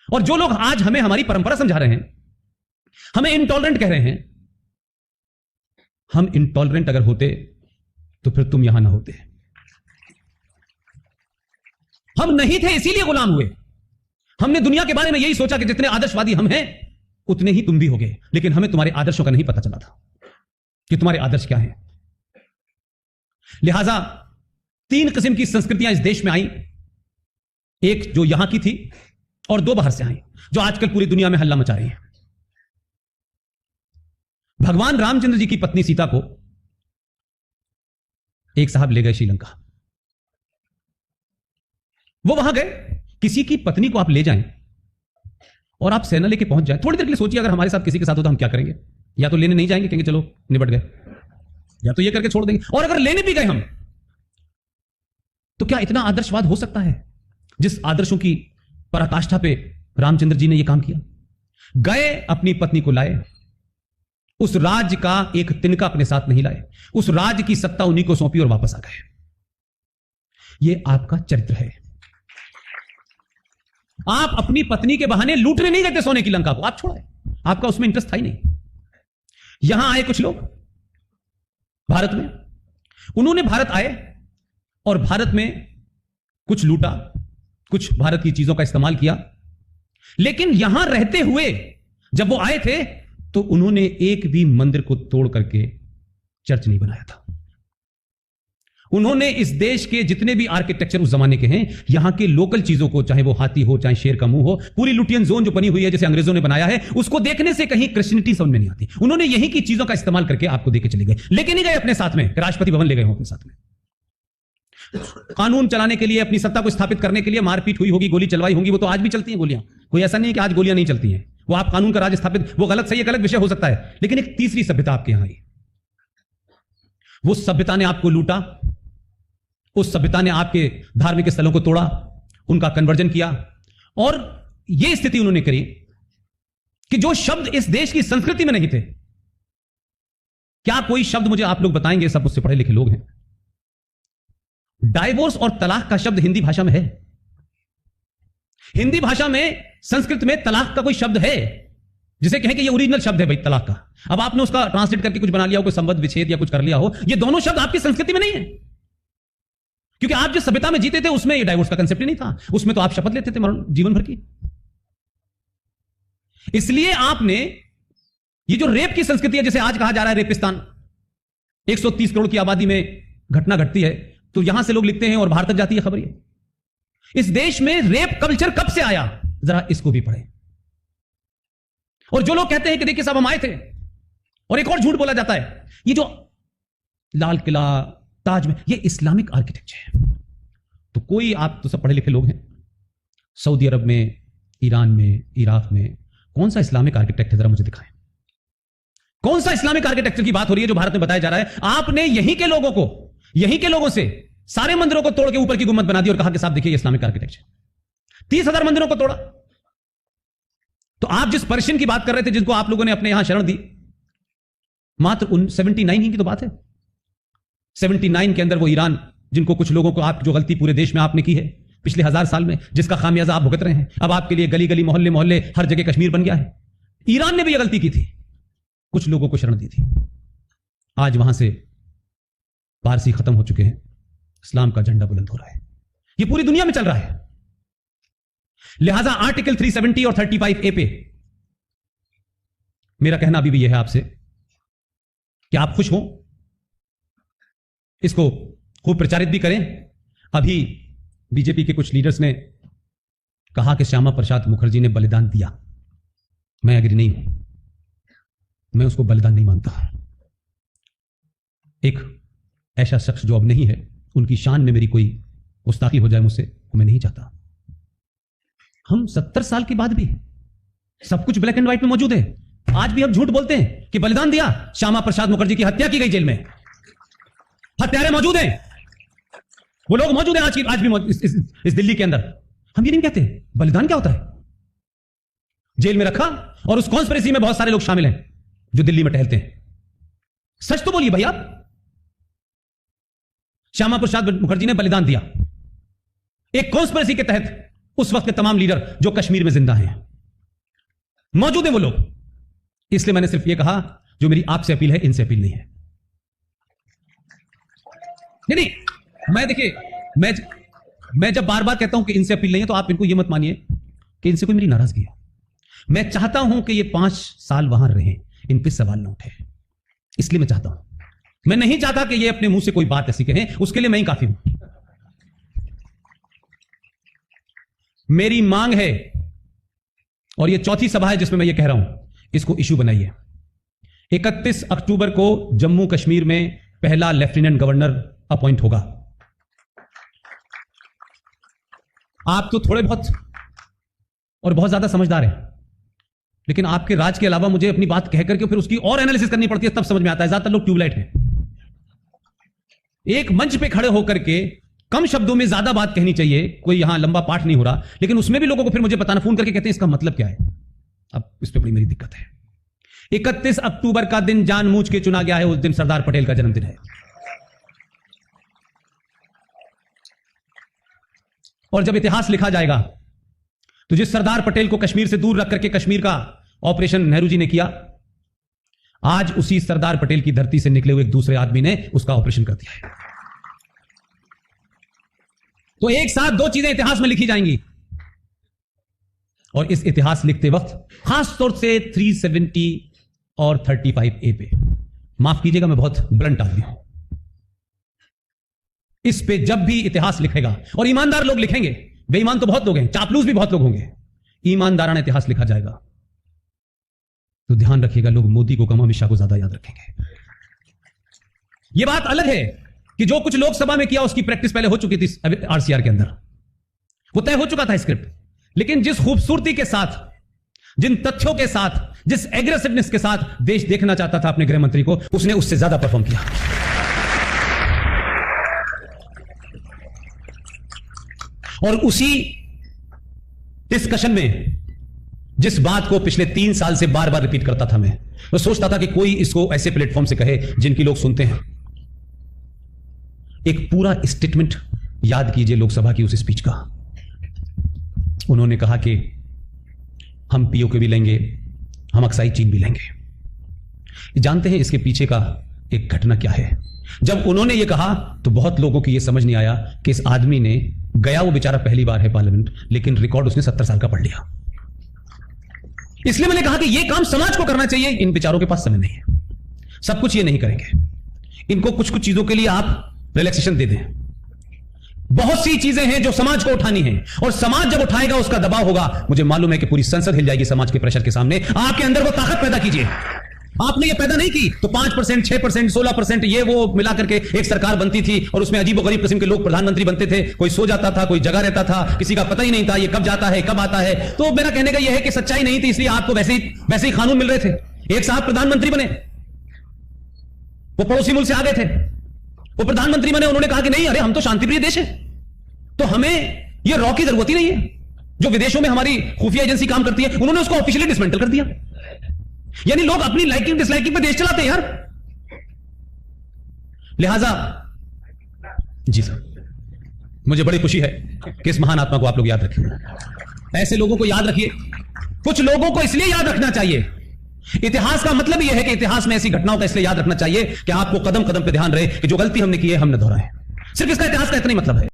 और जो लोग आज हमें हमारी परंपरा समझा रहे हैं, हमें इंटॉलरेंट कह रहे हैं, हम इंटॉलरेंट अगर होते तो फिर तुम यहां ना होते। हम नहीं थे इसीलिए गुलाम हुए। हमने दुनिया के बारे में यही सोचा कि जितने आदर्शवादी हम हैं उतने ही तुम भी होगे, लेकिन हमें तुम्हारे आदर्शों का नहीं पता चला था कि तुम्हारे आदर्श क्या हैं। लिहाजा 3 किस्म की संस्कृतियां इस देश में आई, एक जो यहां की थी और 2 बाहर से आई, जो आजकल पूरी दुनिया में हल्ला मचा रही है। भगवान रामचंद्र जी की पत्नी सीता को एक साहब ले गए श्रीलंका। वो वहां गए, किसी की पत्नी को आप ले जाएं और आप सेना लेके पहुंच जाएं, थोड़ी देर के लिए सोचिए अगर हमारे साथ किसी के साथ हो तो हम क्या करेंगे। या तो लेने नहीं जाएंगे, कहेंगे चलो निपट गए, या तो ये करके छोड़ देंगे। और अगर लेने भी गए हम, तो क्या इतना आदर्शवाद हो सकता है जिस आदर्शों की पराकाष्ठा पे रामचंद्र जी ने यह काम किया? गए, अपनी पत्नी को लाए, उस राज्य का एक तिनका अपने साथ नहीं लाए, उस राज्य की सत्ता उन्हीं को सौंपी और वापस आ गए। यह आपका चरित्र है। आप अपनी पत्नी के बहाने लूटने नहीं गए थे सोने की लंका को, आप छोड़े, आपका उसमें इंटरेस्ट था ही नहीं। यहां आए कुछ लोग भारत में, उन्होंने भारत आए और भारत में कुछ लूटा, कुछ भारत की चीजों का इस्तेमाल किया, लेकिन यहां रहते हुए जब वो आए थे तो उन्होंने एक भी मंदिर को तोड़ करके चर्च नहीं बनाया था। उन्होंने इस देश के जितने भी आर्किटेक्चर उस जमाने के हैं, यहां के लोकल चीजों को, चाहे वो हाथी हो, चाहे शेर का मुंह हो, पूरी लुटियन जोन जो बनी हुई है जैसे अंग्रेजों ने बनाया है, उसको देखने से कहीं क्रिश्चियनिटी समझ में नहीं आती। उन्होंने यही की चीजों का इस्तेमाल करके आपको देके चले गए, लेके नहीं गए अपने साथ में, राष्ट्रपति भवन ले गए हो अपने साथ में। कानून चलाने के लिए, अपनी सत्ता को स्थापित करने के लिए मारपीट हुई होगी, गोली चलवाई होगी, वो तो आज भी चलती हैं गोलियां। कोई ऐसा नहीं है कि आज गोलियां नहीं चलती हैं। वो आप कानून का राज स्थापित, वो गलत सही एक अलग विषय हो सकता है, लेकिन एक तीसरी सभ्यता आपके यहां आई। वो सभ्यता ने आपको लूटा, उस सभ्यता ने आपके धार्मिक स्थलों को तोड़ा, उनका कन्वर्जन किया, और यह स्थिति उन्होंने करी कि जो शब्द इस देश की संस्कृति में नहीं थे। क्या कोई शब्द मुझे आप लोग बताएंगे, सब मुझसे पढ़े लिखे लोग हैं, डाइवोर्स और तलाक का शब्द हिंदी भाषा में है? हिंदी भाषा में, संस्कृत में तलाक का कोई शब्द है जिसे कहें कि ये ओरिजिनल शब्द है भाई तलाक का? अब आपने उसका ट्रांसलेट करके कुछ बना लिया हो, कोई संबंध विच्छेद या कुछ कर लिया हो, ये दोनों शब्द आपकी संस्कृति में नहीं है, क्योंकि आप जिस सभ्यता में जीते थे उसमें ये डाइवोर्स का कंसेप्ट ही नहीं था। उसमें तो आप शपथ लेते थे जीवन भर की। इसलिए आपने ये जो रेप की संस्कृति है, जिसे आज कहा जा रहा है रेपिस्तान, 130 करोड़ की आबादी में घटना घटती है, तो यहां से लोग लिखते हैं और बाहर तक जाती है खबर। ये इस देश में रेप कल्चर कब से आया, जरा इसको भी पढ़ें। और जो लोग कहते हैं कि देखिए साहब हम आए थे, और एक और झूठ बोला जाता है, ये जो लाल किला, ताजमहल, ये इस्लामिक आर्किटेक्चर है। तो कोई, आप तो सब पढ़े लिखे लोग हैं, सऊदी अरब में, ईरान में, इराक में कौन सा इस्लामिक आर्किटेक्ट है, जरा मुझे दिखाएं। कौन सा इस्लामिक आर्किटेक्चर की बात हो रही है जो भारत में बताया जा रहा है? आपने यहीं के लोगों को, यहीं के लोगों से सारे मंदिरों को तोड़ के ऊपर की गुम्बद बना दी और कहा कि साहब देखिए इस्लामिक आर्किटेक्चर। 30,000 मंदिरों को तोड़ा। तो आप जिस पर्शियन की बात कर रहे थे, जिनको आप लोगों ने अपने यहां शरण दी, मात्र 79 ही की तो बात है। 79 के अंदर वो ईरान, जिनको कुछ लोगों को, आप जो गलती पूरे देश में आपने की है पिछले 1000 साल में, जिसका खामियाजा आप भुगत रहे हैं, अब आपके लिए गली गली, मोहल्ले मोहल्ले, हर जगह कश्मीर बन गया है। ईरान ने भी यह गलती की थी, कुछ लोगों को शरण दी थी। आज वहां से पारसी खत्म हो चुके हैं, इस्लाम का झंडा बुलंद हो रहा है। यह पूरी दुनिया में चल रहा है। लिहाजा आर्टिकल 370 और 35A पे मेरा कहना अभी भी यह है आपसे कि आप खुश हो, इसको खूब प्रचारित भी करें। अभी बीजेपी के कुछ लीडर्स ने कहा कि श्यामा प्रसाद मुखर्जी ने बलिदान दिया। मैं एग्री नहीं हूं, मैं उसको बलिदान नहीं मानता। एक ऐसा शख्स जो अब नहीं है, उनकी शान में मेरी कोई गुस्ताखी हो जाए मुझसे, वो मैं नहीं चाहता। हम 70 साल के बाद भी सब कुछ ब्लैक एंड व्हाइट में मौजूद है। आज भी हम झूठ बोलते हैं कि बलिदान दिया, श्यामा प्रसाद मुखर्जी की हत्या की गई, जेल में हत्यारे मौजूद हैं, वो लोग मौजूद हैं आज भी इस दिल्ली के अंदर। हम ये नहीं कहते बलिदान क्या होता है। जेल में रखा और उस कॉन्स्पिरेसी में बहुत सारे लोग शामिल हैं जो दिल्ली में टहलते हैं। सच तो बोलिए भाई आप। श्यामा प्रसाद मुखर्जी ने बलिदान दिया एक कॉन्स्पिरेसी के तहत, उस वक्त के तमाम लीडर जो कश्मीर में जिंदा हैं, मौजूद हैं वो लोग। इसलिए मैंने सिर्फ ये कहा, जो मेरी आपसे अपील है, इनसे अपील नहीं है। नहीं, मैं देखिए, मैं जब बार बार कहता हूं कि इनसे अपील नहीं है, तो आप इनको ये मत मानिए कि इनसे कोई मेरी नाराजगी है। मैं चाहता हूं कि ये 5 साल वहां रहें, इन पे सवाल ना उठे, इसलिए मैं चाहता हूं। मैं नहीं चाहता कि ये अपने मुंह से कोई बात ऐसी कहें, उसके लिए मैं ही काफी हूं। मेरी मांग है, और ये चौथी सभा है जिसमें मैं ये कह रहा हूं, इसको इशू बनाइए। 31 अक्टूबर को जम्मू कश्मीर में पहला लेफ्टिनेंट गवर्नर अपॉइंट होगा। आप तो थोड़े बहुत और बहुत ज्यादा समझदार हैं, लेकिन आपके राज के अलावा मुझे अपनी बात कह करके फिर उसकी और एनालिसिस करनी पड़ती है, तब समझ में आता है। ज्यादातर लोग ट्यूबलाइट हैं। एक मंच पे खड़े होकर के कम शब्दों में ज्यादा बात कहनी चाहिए, कोई यहां लंबा पाठ नहीं हो रहा, लेकिन उसमें भी लोगों को फिर मुझे बताना, फोन करके कहते हैं इसका मतलब क्या है। अब इस पर बड़ी मेरी दिक्कत है। 31 अक्टूबर का दिन जानबूझ के चुना गया है, उस दिन सरदार पटेल का जन्मदिन है। और जब इतिहास लिखा जाएगा, तो जिस सरदार पटेल को कश्मीर से दूर रख करके कश्मीर का ऑपरेशन नेहरू जी ने किया, आज उसी सरदार पटेल की धरती से निकले हुए एक दूसरे आदमी ने उसका ऑपरेशन कर दिया है। तो एक साथ 2 चीजें इतिहास में लिखी जाएंगी, और इस इतिहास लिखते वक्त खासतौर से 370 और 35A पे, माफ कीजिएगा मैं बहुत ब्लंट आदमी हूं, इस पे जब भी इतिहास लिखेगा, और ईमानदार लोग लिखेंगे, बेईमान तो बहुत लोग हैं, चापलूस भी बहुत लोग होंगे, ईमानदाराना इतिहास लिखा जाएगा, तो ध्यान रखिएगा, लोग मोदी को कम अमित शाह को ज्यादा याद रखेंगे। यह बात अलग है कि जो कुछ लोकसभा में किया उसकी प्रैक्टिस पहले हो चुकी थी आरसीआर के अंदर, वो तय हो चुका था स्क्रिप्ट, लेकिन जिस खूबसूरती के साथ, जिन तथ्यों के साथ, जिस एग्रेसिवनेस के साथ देश देखना चाहता था अपने गृह मंत्री को, उसने उससे ज्यादा परफॉर्म किया। और उसी डिस्कशन में जिस बात को पिछले 3 साल से बार बार रिपीट करता था, मैं सोचता था कि कोई इसको ऐसे प्लेटफॉर्म से कहे जिनकी लोग सुनते हैं। एक पूरा स्टेटमेंट याद कीजिए लोकसभा की उस स्पीच का। उन्होंने कहा कि हम पीओके भी लेंगे, हम अक्साई चीन भी लेंगे। जानते हैं इसके पीछे का एक घटना क्या है? जब उन्होंने यह कहा तो बहुत लोगों को यह समझ नहीं आया कि इस आदमी ने, गया वो बेचारा पहली बार है पार्लियामेंट, लेकिन रिकॉर्ड उसने 70 साल का पढ़ लिया। इसलिए मैंने कहा कि यह काम समाज को करना चाहिए, इन बेचारों के पास समय नहीं है, सब कुछ ये नहीं करेंगे। इनको कुछ कुछ चीजों के लिए आप रिलैक्सेशन दे दें। बहुत सी चीजें हैं जो समाज को उठानी है, और समाज जब उठाएगा उसका दबाव होगा। मुझे मालूम है कि पूरी संसद हिल जाएगी समाज के प्रेशर के सामने। आपके अंदर वो ताकत पैदा कीजिए। आपने ये पैदा नहीं की तो 5%, 6%, 16% ये वो मिला करके एक सरकार बनती थी, और उसमें अजीबोगरीब किस्म के लोग प्रधानमंत्री बनते थे। कोई सो जाता था, कोई जगा रहता था, किसी का पता ही नहीं था ये कब जाता है कब आता है। तो मेरा कहने का यह है कि सच्चाई नहीं थी, इसलिए आपको वैसे ही कानून मिल रहे थे। एक साहब प्रधानमंत्री बने, वो पड़ोसी मुल्क से आ गए थे, वो प्रधानमंत्री बने, उन्होंने कहा कि नहीं, अरे हम तो शांतिप्रिय देश है, तो हमें यह रॉ की जरूरत ही नहीं है। जो विदेशों में हमारी खुफिया एजेंसी काम करती है, उन्होंने उसको ऑफिशियली डिसमेंटल कर दिया। यानी लोग अपनी लाइकिंग डिसलाइकिंग पे देश चलाते हैं यार। लिहाजा जी सर, मुझे बड़ी खुशी है कि इस महान आत्मा को आप लोग याद रखिए। ऐसे लोगों को याद रखिए। कुछ लोगों को इसलिए याद रखना चाहिए, इतिहास का मतलब यह है कि इतिहास में ऐसी घटनाओं का इसलिए याद रखना चाहिए कि आपको कदम कदम पे ध्यान रहे कि जो गलती हमने की है हम न दोहराएं। सिर्फ इसका इतिहास का इतना ही मतलब है।